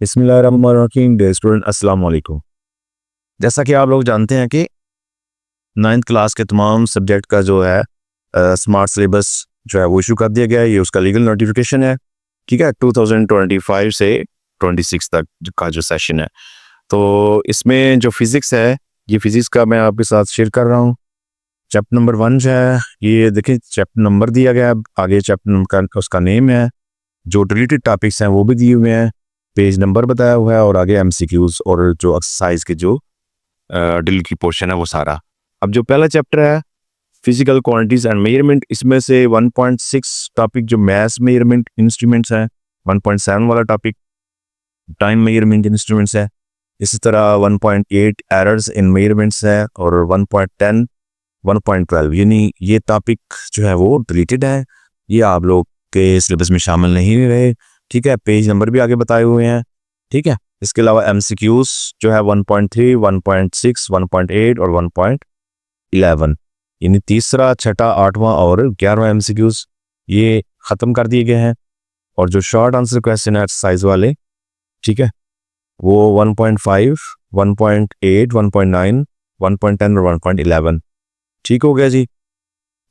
बिस्मिल्लाहिर्रहमानिर्रहीम। Dear student, अस्सलाम वालेकुम। जैसा कि आप लोग जानते हैं कि 9th क्लास के तमाम सब्जेक्ट का जो है स्मार्ट सिलेबस जो है वो इशू कर दिया गया है। ये उसका लीगल नोटिफिकेशन है, ठीक है। 2025 से 26 तक का जो सेशन है, तो इसमें जो फिज़िक्स है, ये फिज़िक्स का मैं आपके साथ शेयर कर रहा हूँ। चैप्टर नंबर 1 जो है, ये देखिए चैप्टर नंबर दिया गया है, आगे चैप्टर नंबर का उसका नेम है, जो रिलेटेड टॉपिक्स हैं वो भी दिए हुए हैं, पेज नंबर बताया हुआ है, और आगे एमसीक्यूज और जो एक्सरसाइज के जो ड्रिल की पोर्शन है वो सारा। अब जो पहला चैप्टर है फिजिकल क्वांटिटीज एंड मेजरमेंट, इसमें से 1.6 टॉपिक जो मैथ मेजरमेंट इंस्ट्रूमेंट्स हैं, 1.7 वाला टॉपिक टाइम मेजरमेंट इंस्ट्रूमेंट्स है, इसी तरह 1.8 एरर्स इन मेजरमेंट्स है, और 1.10 1.12 यानी ये टॉपिक जो है वो डिलीटेड है, ये आप लोग के सिलेबस में शामिल नहीं रहे, ठीक है। पेज नंबर भी आगे बताए हुए हैं, ठीक है। इसके अलावा एमसीक्यूज जो है 1.3 1.6 1.8 और 1.11 यानी तीसरा, छठा, आठवां और 11वां एमसीक्यूज ये ख़त्म कर दिए गए हैं। और जो शॉर्ट आंसर क्वेश्चन है एक्सरसाइज वाले, ठीक है, वो 1.5 1.8 1.9 1.10 और 1.11 ठीक हो गया जी।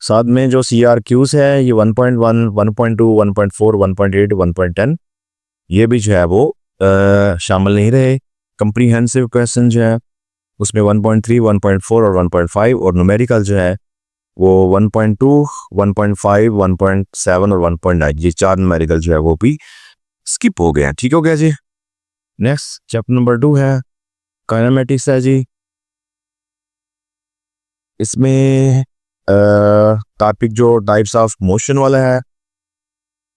साथ में जो CRQs है, ये 1.1 1.2 1.4 1.8 1.10 ये भी जो है वो शामिल नहीं रहे। कंप्रीहेंसिव क्वेश्चन जो है उसमें 1.3 1.4 और 1.5, और न्यूमेरिकल जो है वो 1.2 1.5 1.7 और 1.9, ये 4 न्यूमेरिकल जो है वो भी स्किप हो गए हैं, ठीक हो गया जी। नेक्स्ट चैप्टर नंबर 2 है काइनेमेटिक्स है जी। इसमें टॉपिक जो टाइप्स ऑफ मोशन वाला है,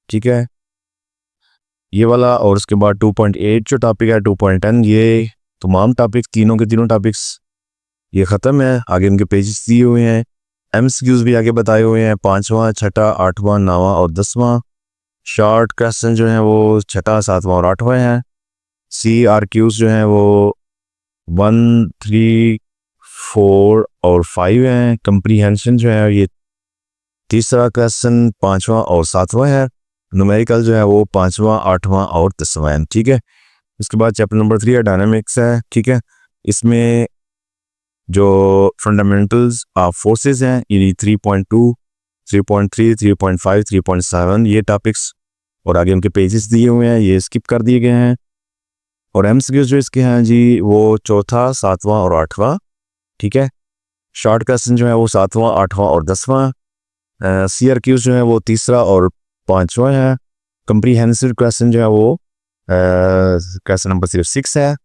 ठीक है, ये वाला, और उसके बाद 2.8 जो टॉपिक है 2.10, ये तमाम टॉपिक तीनों के तीनों टॉपिक्स ये ख़त्म है। आगे उनके पेजेस दिए हुए हैं, एमसीक्यूज भी आगे बताए हुए हैं, 5वां, छठा, 8वां, 9वां और 10वां। शॉर्ट क्वेश्चन जो हैं वो छठा, 7वां और 8वां हैं। CRQs जो हैं वो 1 3 4 और 5 हैं। कंप्रीहेंशन जो है ये तीसरा क्वेश्चन, 5वां और 7वां है। न्यूमेरिकल जो है वो 5वां, 8वां और 10वां है, ठीक है। इसके बाद चैप्टर नंबर 3 है डायनामिक्स है, ठीक है। इसमें जो फंडामेंटल्स ऑफ फोर्सेस हैं, यानी 3.2 3.3 3.5 3.7 ये टॉपिक्स, और आगे उनके पेजेस दिए हुए हैं, ये स्किप कर दिए गए हैं। और एमसीक्यूज जो इसके हैं जी वो चौथा, 7वां और 8वां, ठीक है। शॉर्ट क्वेश्चन जो है वो 7वां, 8वां और 10वां। CRQs जो है वो तीसरा और 5वां है। कंप्रीहेंसिव क्वेश्चन जो है वो क्वेश्चन नंबर सिर्फ 6 है,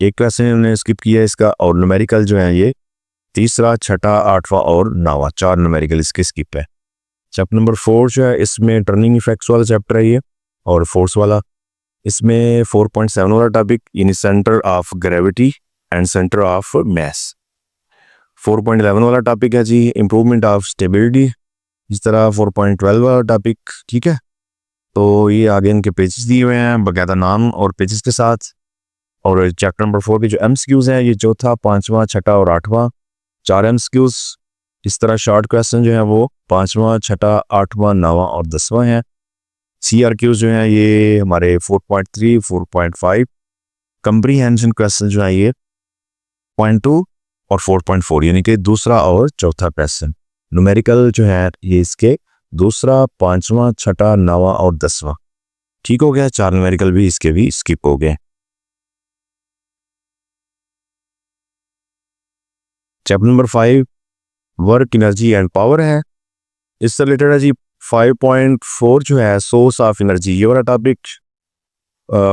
एक क्वेश्चन उन्होंने स्किप किया है इसका। और न्यूमेरिकल जो है ये तीसरा, छठा, 8वां और 9वां, 4 न्यूमेरिकल इसके स्किप है। चैप्टर नंबर 4 जो है इसमें टर्निंग इफेक्ट्स वाला चैप्टर है ये, और फोर्स वाला। इसमें 4.7 वाला टॉपिक यानी centre of gravity and centre of mass. 4.11 वाला टॉपिक है जी इम्प्रूवमेंट ऑफ स्टेबिलिटी। इस तरह 4.12 वाला टॉपिक, ठीक है। तो ये आगे इनके पेजेस दिए हुए हैं बाकायदा नाम और पेजेस के साथ। और चैप्टर नंबर 4 के जो एमसीक्यूज हैं ये चौथा, 5वां, छठा और 8वां, 4 एमसीक्यूज। इस तरह शॉर्ट क्वेश्चन जो है वो 5वां, छठा, 8वां, 9वां और 10वां हैं। CRQs जो हैं ये हमारे 4.3 4.5। कंप्रीहेंशन क्वेश्चन जो है ये 0.2 और 4.4 यानी कि दूसरा और चौथा क्वेश्चन। न्यूमेरिकल जो है ये इसके दूसरा, 5वां, छठा, 9वां और 10वां, ठीक हो गया। 4 न्यूमेरिकल भी इसके भी स्किप हो गए। Chapter number 5 work, energy and power है। इससे रिलेटेड है जी 5.4 जो है सोर्स ऑफ एनर्जी, ये वाला topic.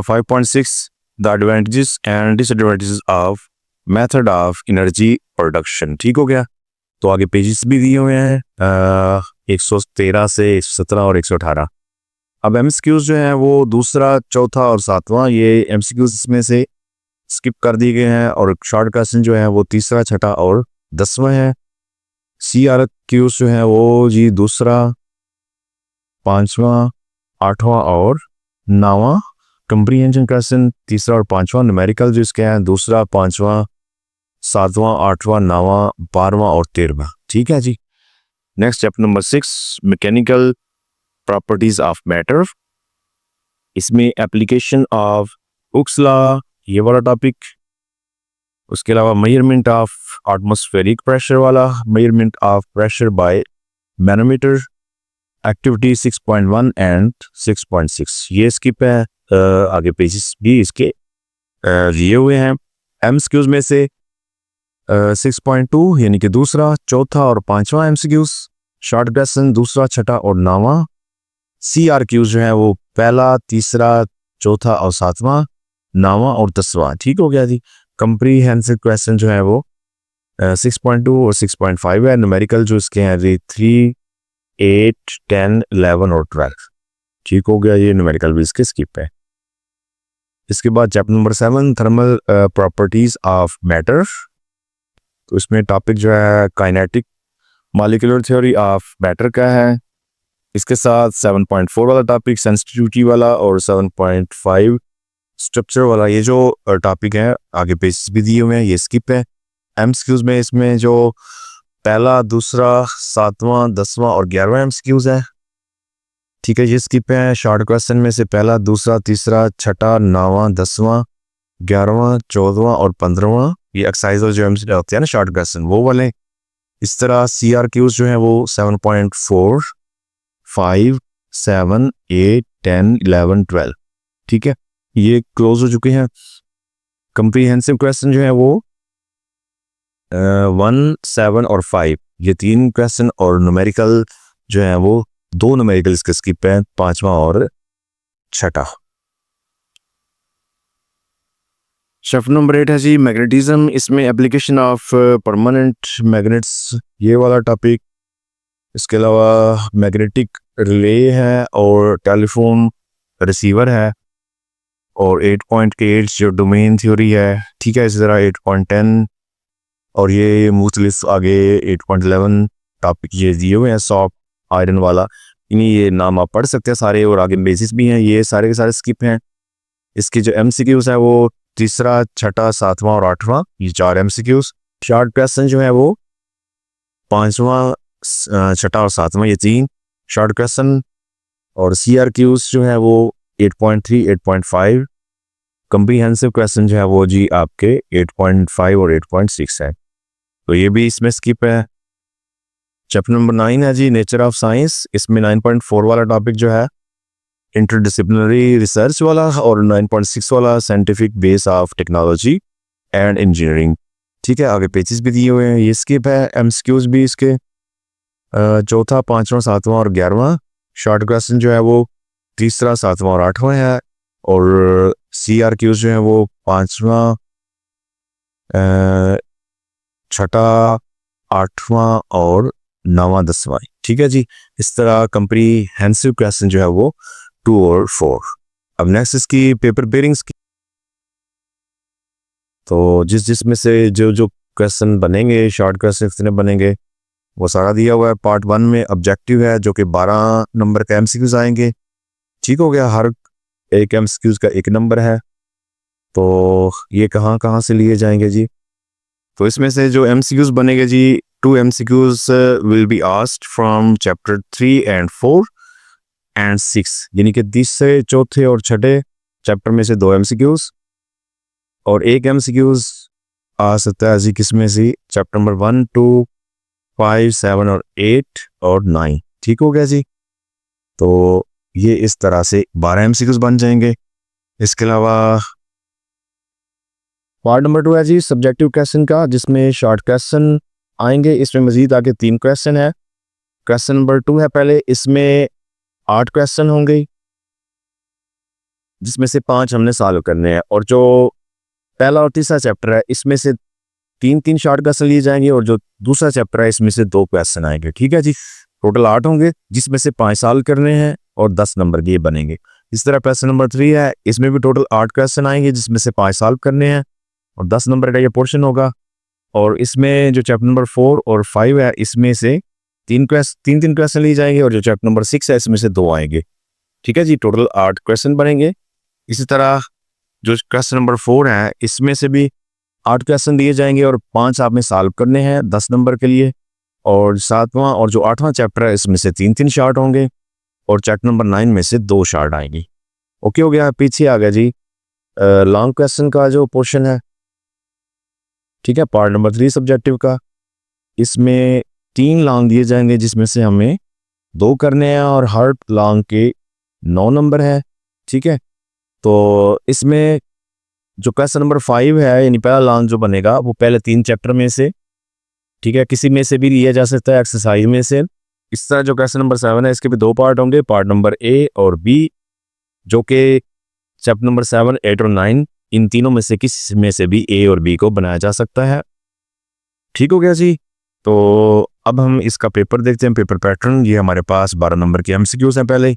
5.6 the advantages and disadvantages of method of energy production, ठीक हो गया। तो आगे पेजेस भी दिए हुए हैं 113 से 117 और 118। अब एमसीक्यूज जो है वो दूसरा, चौथा और 7वां, ये एमसीक्यूज इसमें से स्किप कर दिए गए हैं। और शॉर्ट क्वेश्चन जो है वो तीसरा, छठा और 10वां है। CRQs जो है वो जी दूसरा, 5वां, 8वां और 9वां। कंप्रीहेंशन क्वेश्चन तीसरा और 5वां। न्यूमेरिकल जो इसके हैं दूसरा, 5वां, 7वां, 8वां, 9वां, 12वां और 13वां, ठीक है जी। Next chapter number 6 mechanical properties of matter. इसमें एप्लीकेशन ऑफ हुक्स लॉ, ये वाला टॉपिक। उसके अलावा मेजरमेंट ऑफ एटमॉस्फेरिक प्रेशर वाला, measurement of pressure by manometer, activity 6.1 and 6.6 ये स्किप है। आगे पेजेस भी इसके दिए हुए हैं। एमसीक्यूज में से 6.2 यानी कि दूसरा, चौथा और पांचवा एमसीक्यूज, शॉर्ट क्वेश्चन दूसरा, छठा और नौवां। सीआरक्यूज जो है वो पहला, तीसरा, चौथा और सातवां, नौवां और 10वां। ठीक हो गया जी। कंप्रीहेंसिव क्वेश्चन जो है वो 6.2 और 6.5 है। न्यूमेरिकल जो इसके हैं जी 3, 8, 10, 11 और 12। ठीक हो गया, ये न्यूमेरिकल भी इसके स्किप है। इसके बाद chapter number 7 thermal properties of matter. तो इसमें टॉपिक जो है kinetic molecular theory of matter का है। इसके साथ 7.4 वाला टॉपिक सेंसिटिविटी वाला और 7.5 स्ट्रक्चर वाला, ये जो टॉपिक है आगे पेजेस भी दिए हुए हैं, ये स्किप है। एमसीक्यूज में इसमें जो पहला, दूसरा, सातवां, 10वां और 11वां एमसीक्यूज है। ठीक है, ये स्किप है। शॉर्ट क्वेश्चन में से पहला, दूसरा, तीसरा, छठा, 9वां, 10वां, 11वां, 14वां और 15वां ये एक्सरसाइज और जो एमसीक्यू होते हैं ना शॉर्ट क्वेश्चन वो वाले। इस तरह सीआरक्यूज जो है वो 7.4, 5, 7, 8, 10, 11, 12। ठीक है, ये क्लोज हो चुके हैं। कंप्रीहेंसिव क्वेश्चन जो है वो 1, 7 और 5 ये 3 क्वेश्चन, और न्यूमेरिकल जो है वो 2 न्यूमेरिकल इसके स्किप है, पांचवा और छठा। चैप्टर नंबर 8 है जी मैग्नेटिज्म। इसमें एप्लीकेशन ऑफ परमानेंट मैग्नेट्स ये वाला टॉपिक। इसके अलावा मैग्नेटिक रिले है और टेलीफोन रिसीवर है, और 8.8 जो डोमेन थ्योरी है। ठीक है, इसी तरह 8.10 और ये मुख्तलिफ आगे 8.11 टॉपिक ये दिए हुए हैं। सॉफ्ट आयरन वाला, ये नाम आप पढ़ सकते हैं सारे, और आगे बेसिस भी हैं, ये सारे के सारे स्किप हैं। इसके जो एमसीक्यूज है वो तीसरा, छठा, सातवां और 8वां, ये 4 एमसीक्यूज। शॉर्ट क्वेश्चन जो है वो पांचवा, छठा और सातवां, ये 3 शॉर्ट क्वेश्चन। और सीआरक्यूज जो है वो 8.3, 8.5। कंप्रीहेंसिव क्वेश्चन जो है वो जी आपके 8.5 और 8.6 है, तो ये भी इसमें स्किप है। चैप्टर नंबर 9 है जी नेचर ऑफ साइंस। इसमें 9.4 वाला टॉपिक जो है इंटरडिसिप्लिनरी रिसर्च वाला, और 9.6 वाला scientific base of technology and engineering. ठीक है, आगे पेजेस भी दिए हुए हैं, ये स्किप है। एमसीक्यूज भी इसके चौथा, पांचवा, सातवां और 11वां। शॉर्ट क्वेश्चन जो है वो तीसरा, सातवां और 8वां है, और सीआरक्यूज जो है वो पांचवा, छठा, 8वां और 9वां, 10वां। ठीक है जी। इस तरह कंप्रीहेंसिव क्वेश्चन जो है वो 2 और 4। अब नेक्स्ट इसकी पेपर बेरिंग्स की, तो जिस में से जो जो क्वेश्चन बनेंगे, शॉर्ट क्वेश्चन कितने बनेंगे वो सारा दिया हुआ है। पार्ट 1 में ऑब्जेक्टिव है जो कि 12 नंबर का एमसीक्यूज आएंगे। ठीक हो गया, हर एक एमसीक्यूज का 1 नंबर है। तो ये कहाँ कहाँ से लिए जाएंगे जी? तो इसमें से जो एमसीक्यूज बनेंगे जी, 2 MCQs will be asked from chapter 3 and 4 and 6, यानी कि तीसरे, चौथे और छठे चैप्टर में से 2 MCQs, और 1 MCQs आ सकता है जी किसमें से, चैप्टर नंबर 1, 2, 5, 7 और 8 और 9। ठीक हो गया जी। तो ये इस तरह से 12 MCQs बन जाएंगे। इसके अलावा पार्ट नंबर 2 है जी सब्जेक्टिव क्वेश्चन का, जिसमें शॉर्ट क्वेश्चन आएंगे। इसमें मजीद आगे 3 क्वेश्चन है। क्वेश्चन नंबर 2 है पहले, इसमें 8 क्वेश्चन होंगे, जिसमें से 5 हमने सॉल्व करने हैं। और जो पहला और तीसरा चैप्टर है इसमें से 3 शॉर्ट क्वेश्चन लिए जाएंगे, और जो दूसरा चैप्टर है इसमें से 2 क्वेश्चन आएंगे। ठीक है जी, टोटल 8 होंगे, जिसमें से 5 सॉल्व करने हैं और 10 नंबर के बनेंगे। इस तरह क्वेश्चन नंबर 3 है, इसमें भी टोटल 8 क्वेश्चन आएंगे, जिसमें से 5 सॉल्व करने हैं और 10 नंबर का ये पोर्शन होगा। और इसमें जो चैप्टर नंबर 4 और 5 है इसमें से 3 क्वेश्चन लिए जाएंगे, और जो चैप्टर नंबर 6 है इसमें से 2 आएंगे। ठीक है जी, टोटल 8 क्वेश्चन बनेंगे। इसी तरह जो क्वेश्चन नंबर 4 है इसमें से भी 8 क्वेश्चन दिए जाएंगे, और 5 आपने सॉल्व करने हैं 10 नंबर के लिए। और 7वां और जो 8वां चैप्टर है इसमें से 3 शॉर्ट होंगे, और चैप्टर नंबर 9 में से 2 शॉर्ट आएंगी। ओके हो गया, पीछे आ गया जी लॉन्ग क्वेश्चन का जो पोर्शन है, ठीक है, पार्ट नंबर 3 सब्जेक्टिव का, इसमें 3 लॉन्ग दिए जाएंगे जिसमें से हमें 2 करने हैं और हर लॉन्ग के 9 नंबर है, ठीक है। तो इसमें जो क्वेश्चन नंबर 5 है, यानी पहला लॉन्ग जो बनेगा वो पहले 3 चैप्टर में से, ठीक है, किसी में से भी लिया जा सकता है, एक्सरसाइज में से। इस तरह जो क्वेश्चन नंबर 7 है इसके भी 2 पार्ट होंगे, पार्ट नंबर ए और बी, जो कि चैप्टर नंबर 7, 8 और 9 इन तीनों में से किसी में से भी ए और बी को बनाया जा सकता है। ठीक हो गया जी। तो अब हम इसका पेपर देखते हैं, पेपर पैटर्न। ये हमारे पास 12 नंबर के एमसीक्यूज हैं पहले,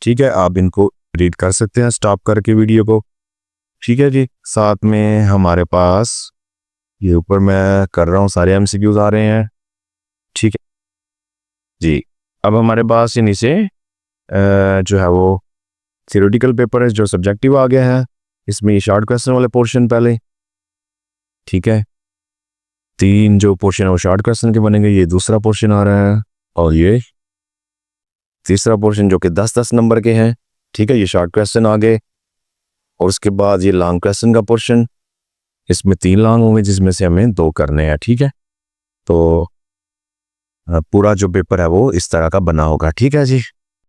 ठीक है, आप इनको रीड कर सकते हैं स्टॉप करके वीडियो को, ठीक है जी। साथ में हमारे पास ये ऊपर मैं कर रहा हूँ सारे एमसीक्यूज आ रहे हैं, ठीक है जी। अब हमारे पास ये नीचे जो है वो थ्योरेटिकल पेपर है, जो सब्जेक्टिव आ गया है। इसमें ये शॉर्ट क्वेश्चन वाले पोर्शन पहले, ठीक है, 3 जो पोर्शन है वो शॉर्ट क्वेश्चन के बनेंगे। ये दूसरा पोर्शन आ रहा है और ये तीसरा पोर्शन जो कि 10-10 नंबर के हैं, ठीक है, ये शॉर्ट क्वेश्चन आ गए। और उसके बाद ये लॉन्ग क्वेश्चन का पोर्शन, इसमें 3 लॉन्ग होंगे जिसमें से हमें 2 करने हैं, ठीक है। तो पूरा जो पेपर है वो इस तरह का बना होगा, ठीक है जी।